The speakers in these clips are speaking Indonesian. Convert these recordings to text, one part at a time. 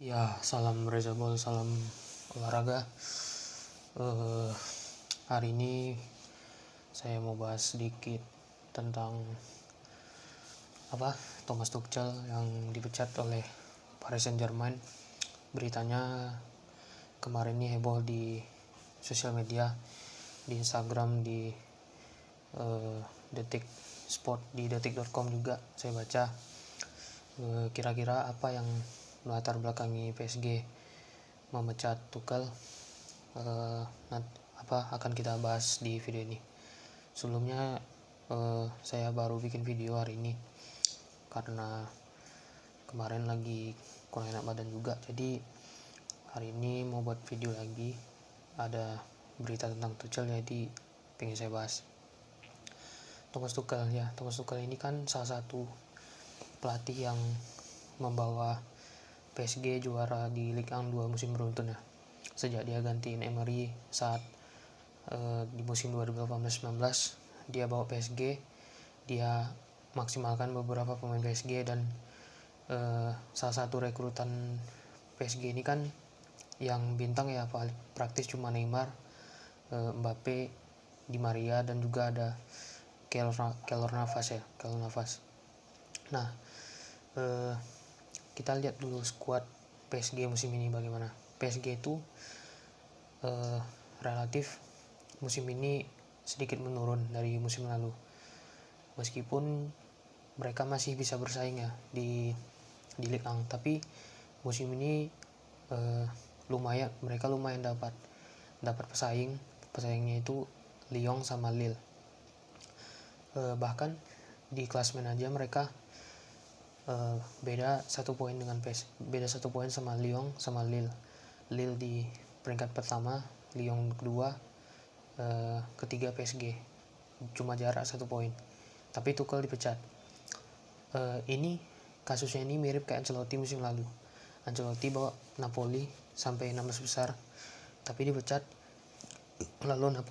Ya, salam Rezabol, salam olahraga. Hari ini saya mau bahas sedikit tentang Thomas Tuchel yang dipecat oleh Paris Saint-Germain. Beritanya kemarin ini heboh di sosial media, di Instagram, di Detik Sport, di detik.com juga saya baca. Kira-kira apa yang melatar belakangi PSG memecat Tuchel, akan kita bahas di video ini. Sebelumnya saya baru bikin video hari ini karena kemarin lagi kurang enak badan juga, jadi hari ini mau buat video lagi. Ada berita tentang Tuchel, jadi pengen saya bahas. Thomas Tuchel ini kan salah satu pelatih yang membawa PSG juara di Ligue 1 2 musim beruntun ya. Sejak dia gantiin Emery saat di musim 2018-19, dia bawa PSG, dia maksimalkan beberapa pemain PSG, dan salah satu rekrutan PSG ini kan yang bintang ya praktis cuma Neymar, Mbappe, Di Maria, dan juga ada Keylor Navas. Nah, kita lihat dulu skuad PSG musim ini bagaimana. PSG itu relatif musim ini sedikit menurun dari musim lalu, meskipun mereka masih bisa bersaing ya di Ligue 1, tapi musim ini mereka lumayan dapat pesaingnya itu Lyon sama Lille. Bahkan di klasmen aja mereka beda satu poin sama Lyon sama Lille. Lille di peringkat pertama, Lyon kedua, ketiga PSG, cuma jarak 1 poin. Tapi Tuchel dipecat. Ini kasusnya ini mirip kayak Ancelotti musim lalu. Ancelotti bawa Napoli sampai 16 besar, tapi dipecat. Lalu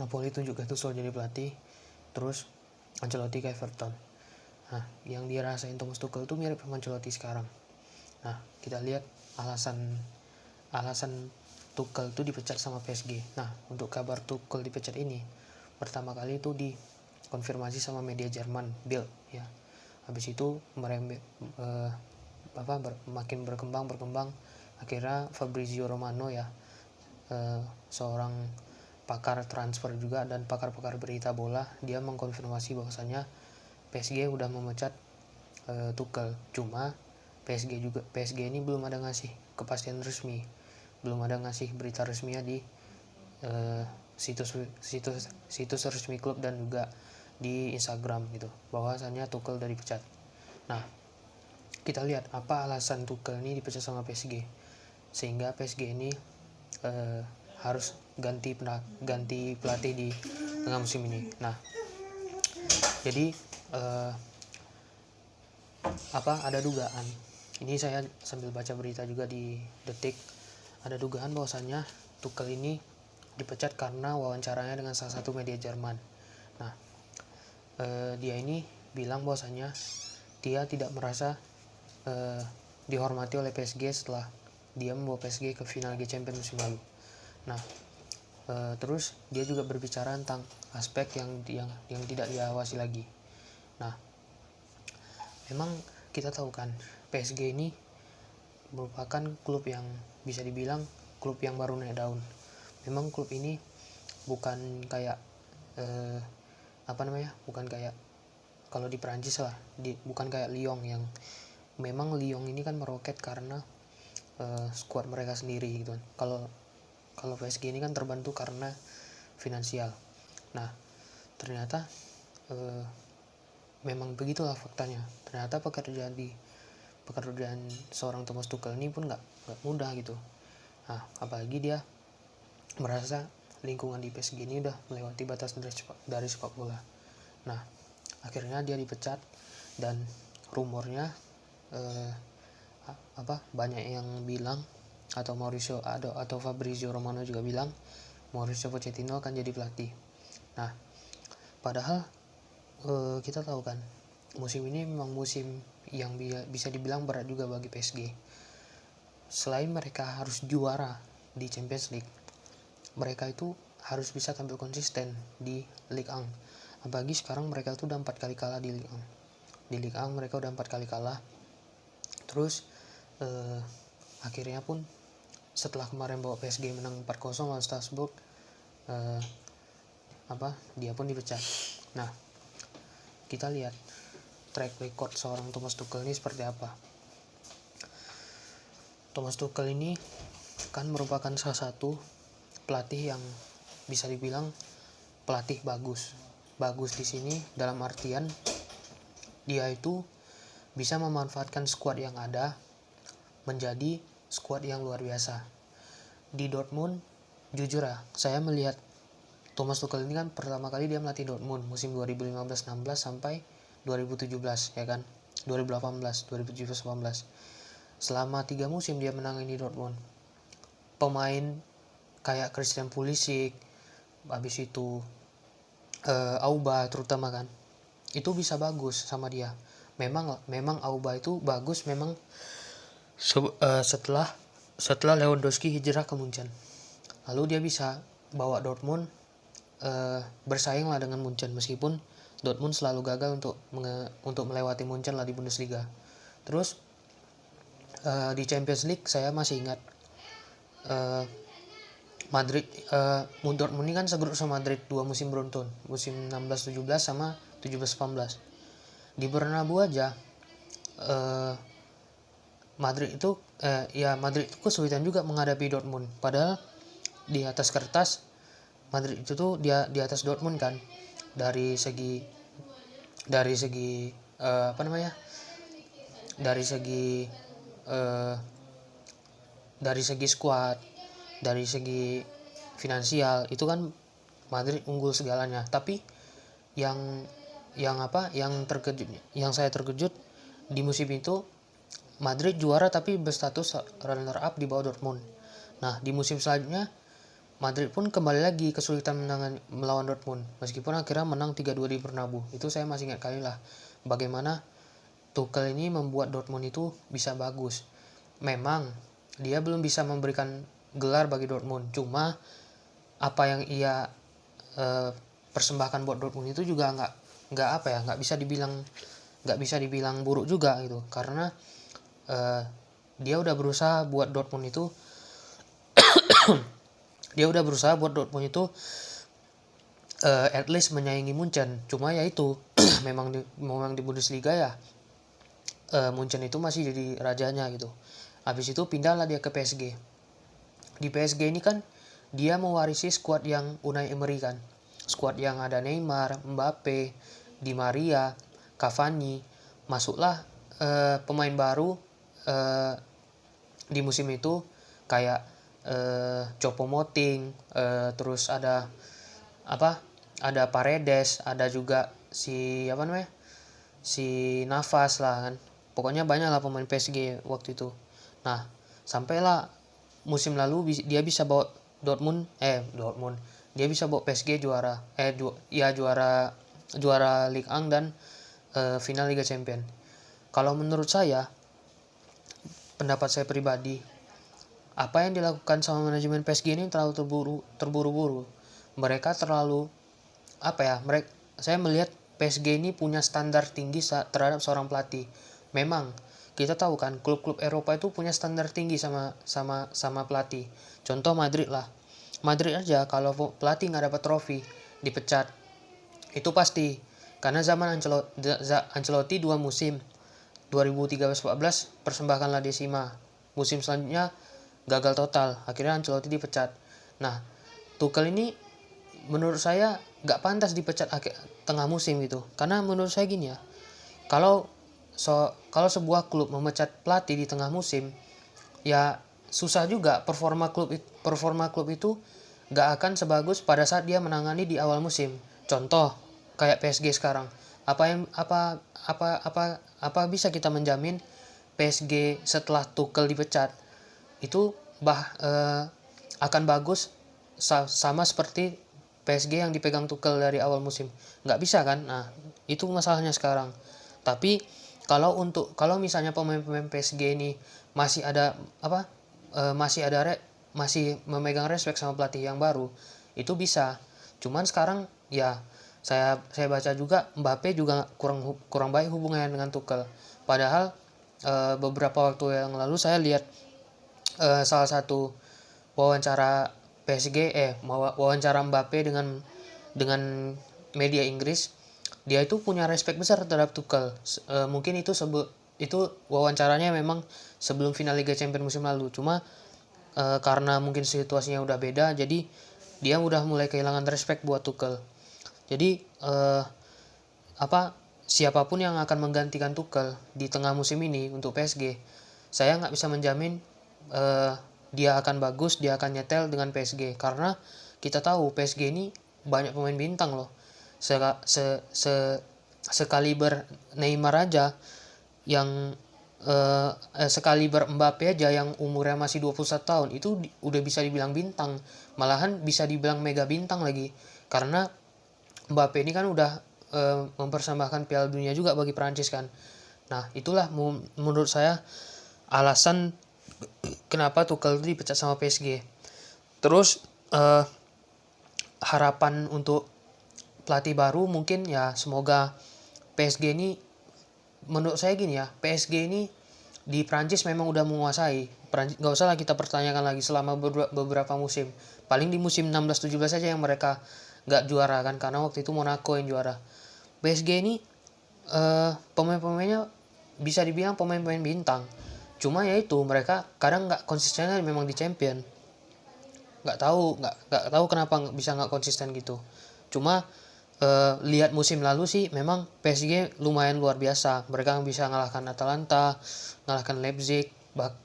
Napoli tunjuk Gattuso jadi pelatih, terus Ancelotti ke Everton. Nah, yang dirasain Thomas Tuchel itu mirip sama Ancelotti sekarang. Nah, kita lihat alasan Tuchel itu dipecat sama PSG. Nah, untuk kabar Tuchel dipecat ini pertama kali itu dikonfirmasi sama media Jerman, Bild ya. Habis itu makin berkembang. Akhirnya Fabrizio Romano ya, seorang pakar transfer juga dan pakar berita bola, dia mengkonfirmasi bahwasanya PSG udah memecat Tuchel. Cuma PSG ini belum ada ngasih kepastian resmi, belum ada ngasih berita resminya di situs resmi klub dan juga di Instagram gitu, bahwasanya Tuchel dari pecat. Nah, kita lihat apa alasan Tuchel ini dipecat sama PSG sehingga PSG ini harus ganti pelatih di tengah musim ini. Nah, jadi ada dugaan, ini saya sambil baca berita juga di Detik, ada dugaan bahwasannya Tuchel ini dipecat karena wawancaranya dengan salah satu media Jerman. Nah, dia ini bilang bahwasannya dia tidak merasa dihormati oleh PSG setelah dia membawa PSG ke final Liga Champions musim lalu. Nah, terus dia juga berbicara tentang aspek yang tidak diawasi lagi. Nah, memang kita tahu kan PSG ini merupakan klub yang bisa dibilang klub yang baru naik daun. Memang klub ini bukan kayak bukan kayak kalau di Perancis lah, bukan kayak Lyon, yang memang Lyon ini kan meroket karena skuad mereka sendiri gitu kan. Kalau PSG ini kan terbantu karena finansial. Nah, ternyata memang begitulah faktanya. Ternyata pekerjaan seorang Thomas Tuchel ini pun nggak mudah gitu. Nah, apalagi dia merasa lingkungan di PSG ini udah melewati batas dari sepak bola. Nah, akhirnya dia dipecat, dan rumornya banyak yang bilang, atau Fabrizio Romano juga bilang Mauricio Pochettino akan jadi pelatih. Nah, padahal kita tahu kan musim ini memang musim yang bisa dibilang berat juga bagi PSG. Selain mereka harus juara di Champions League, mereka itu harus bisa tampil konsisten di Ligue 1. Apalagi sekarang mereka tuh udah 4 kali kalah di Ligue 1. Di Ligue 1 mereka udah 4 kali kalah. Terus akhirnya pun setelah kemarin bawa PSG menang 4-0 lawan Strasbourg, dia pun dipecat. Nah, kita lihat track record seorang Thomas Tuchel ini seperti apa. Thomas Tuchel ini kan merupakan salah satu pelatih yang bisa dibilang pelatih bagus. Bagus di sini dalam artian dia itu bisa memanfaatkan skuad yang ada menjadi skuad yang luar biasa. Di Dortmund, jujur ya, saya melihat Thomas Tuchel ini kan pertama kali dia melatih Dortmund musim 2015-16 sampai 2017 ya kan, 2018, 2017-18. Selama 3 musim dia menangani Dortmund. Pemain kayak Christian Pulisic, habis itu Auba terutama kan, itu bisa bagus sama dia. Memang Auba itu bagus memang setelah Lewandowski hijrah ke Munchen. Lalu dia bisa bawa Dortmund bersaing lah dengan Munchen, meskipun Dortmund selalu gagal untuk melewati Munchen lah di Bundesliga. Terus di Champions League saya masih ingat Dortmund ini kan segrup sama Madrid 2 musim beruntun, musim 16-17 sama 17-18. Di Bernabeu aja Madrid itu kesulitan juga menghadapi Dortmund. Padahal di atas kertas Madrid itu tuh dia di atas Dortmund kan, dari segi dari segi skuad, dari segi finansial itu kan Madrid unggul segalanya. Tapi yang saya terkejut di musim itu Madrid juara tapi berstatus runner up di bawah Dortmund. Nah, di musim selanjutnya Madrid pun kembali lagi kesulitan melawan Dortmund, meskipun akhirnya menang 3-2 di Bernabeu. Itu saya masih ingat kali lah bagaimana Tuchel ini membuat Dortmund itu bisa bagus. Memang dia belum bisa memberikan gelar bagi Dortmund, cuma apa yang ia persembahkan buat Dortmund itu juga nggak bisa dibilang buruk juga gitu, karena dia udah berusaha buat Dortmund itu at least menyaingi Munchen. Cuma ya itu memang di Bundesliga ya Munchen itu masih jadi rajanya gitu. Habis itu pindahlah dia ke PSG. Di PSG ini kan dia mewarisi skuad yang Unai Emery kan, skuad yang ada Neymar, Mbappe, Di Maria, Cavani. Masuklah pemain baru di musim itu kayak Choupo-Moting, terus ada Paredes, ada juga si Navas lah kan. Pokoknya banyak lah pemain PSG waktu itu. Nah, sampailah musim lalu dia bisa bawa dia bisa bawa PSG juara Ligue 1 dan final Liga Champions. Kalau menurut saya, pendapat saya pribadi, apa yang dilakukan sama manajemen PSG ini terlalu terburu-buru. Mereka terlalu saya melihat PSG ini punya standar tinggi terhadap seorang pelatih. Memang kita tahu kan klub-klub Eropa itu punya standar tinggi sama pelatih. Contoh Madrid lah. Madrid aja kalau pelatih nggak dapat trofi dipecat. Itu pasti. Karena zaman Ancelotti 2 musim 2013-14 persembahkan La Decima. Musim selanjutnya gagal total. Akhirnya Ancelotti dipecat. Nah, Tuchel ini menurut saya nggak pantas dipecat tengah musim gitu. Karena menurut saya gini ya, kalau sebuah klub memecat pelatih di tengah musim, ya susah juga performa klub itu nggak akan sebagus pada saat dia menangani di awal musim. Contoh kayak PSG sekarang. Apa bisa kita menjamin PSG setelah Tuchel dipecat itu akan bagus sama seperti PSG yang dipegang Tuchel dari awal musim? Nggak bisa kan. Nah, itu masalahnya sekarang. Tapi kalau misalnya pemain-pemain PSG ini masih ada masih memegang respect sama pelatih yang baru, itu bisa. Cuman sekarang ya saya baca juga Mbappe juga kurang baik hubungannya dengan Tuchel. Padahal beberapa waktu yang lalu saya lihat salah satu wawancara wawancara Mbappe dengan media Inggris. Dia itu punya respect besar terhadap Tuchel. Mungkin itu wawancaranya memang sebelum final Liga Champions musim lalu. Cuma karena mungkin situasinya udah beda, jadi dia udah mulai kehilangan respect buat Tuchel. Jadi siapapun yang akan menggantikan Tuchel di tengah musim ini untuk PSG, saya nggak bisa menjamin dia akan bagus, dia akan nyetel dengan PSG, karena kita tahu PSG ini banyak pemain bintang loh. Sekaliber Neymar aja yang sekaliber Mbappe aja yang umurnya masih 21 tahun itu udah bisa dibilang bintang, malahan bisa dibilang mega bintang lagi, karena Mbappe ini kan udah mempersembahkan Piala Dunia juga bagi Prancis kan. Nah itulah menurut saya alasan kenapa Tuchel itu dipecat sama PSG. Terus harapan untuk pelatih baru mungkin ya semoga PSG ini, menurut saya gini ya, PSG ini di Prancis memang udah menguasai. Gak usah lah kita pertanyakan lagi selama beberapa musim. Paling di musim 16-17 saja yang mereka gak juara kan, karena waktu itu Monaco yang juara. PSG ini pemain-pemainnya bisa dibilang pemain-pemain bintang. Cuma ya itu mereka kadang gak konsisten memang di champion. Gak tahu kenapa bisa gak konsisten gitu. Cuma lihat musim lalu sih memang PSG lumayan luar biasa. Mereka bisa ngalahkan Atalanta, ngalahkan Leipzig,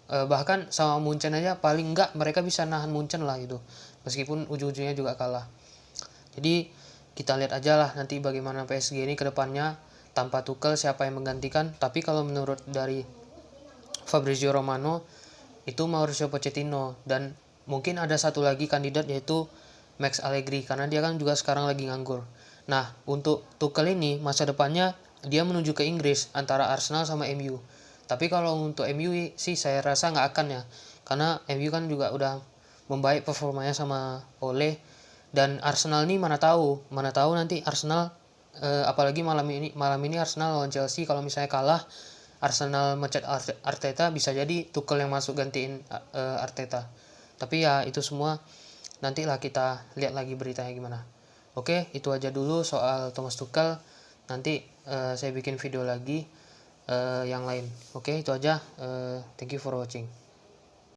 bahkan sama Munchen aja paling enggak mereka bisa nahan Munchen lah gitu. Meskipun ujung-ujungnya juga kalah. Jadi kita lihat aja lah nanti bagaimana PSG ini ke depannya tanpa Tuchel, siapa yang menggantikan. Tapi kalau menurut dari Fabrizio Romano itu Mauricio Pochettino, dan mungkin ada satu lagi kandidat yaitu Max Allegri, karena dia kan juga sekarang lagi nganggur. Nah untuk Tuchel ini masa depannya dia menuju ke Inggris antara Arsenal sama MU. Tapi kalau untuk MU sih saya rasa nggak akan ya, karena MU kan juga udah membaik performanya sama Ole. Dan Arsenal nih mana tahu nanti Arsenal apalagi malam ini Arsenal lawan Chelsea, kalau misalnya kalah Arsenal mecat Arteta, bisa jadi Tuchel yang masuk gantiin Arteta. Tapi ya itu semua nantilah kita lihat lagi beritanya gimana. Oke, itu aja dulu soal Thomas Tuchel. Nanti saya bikin video lagi yang lain. Oke, itu aja. Thank you for watching.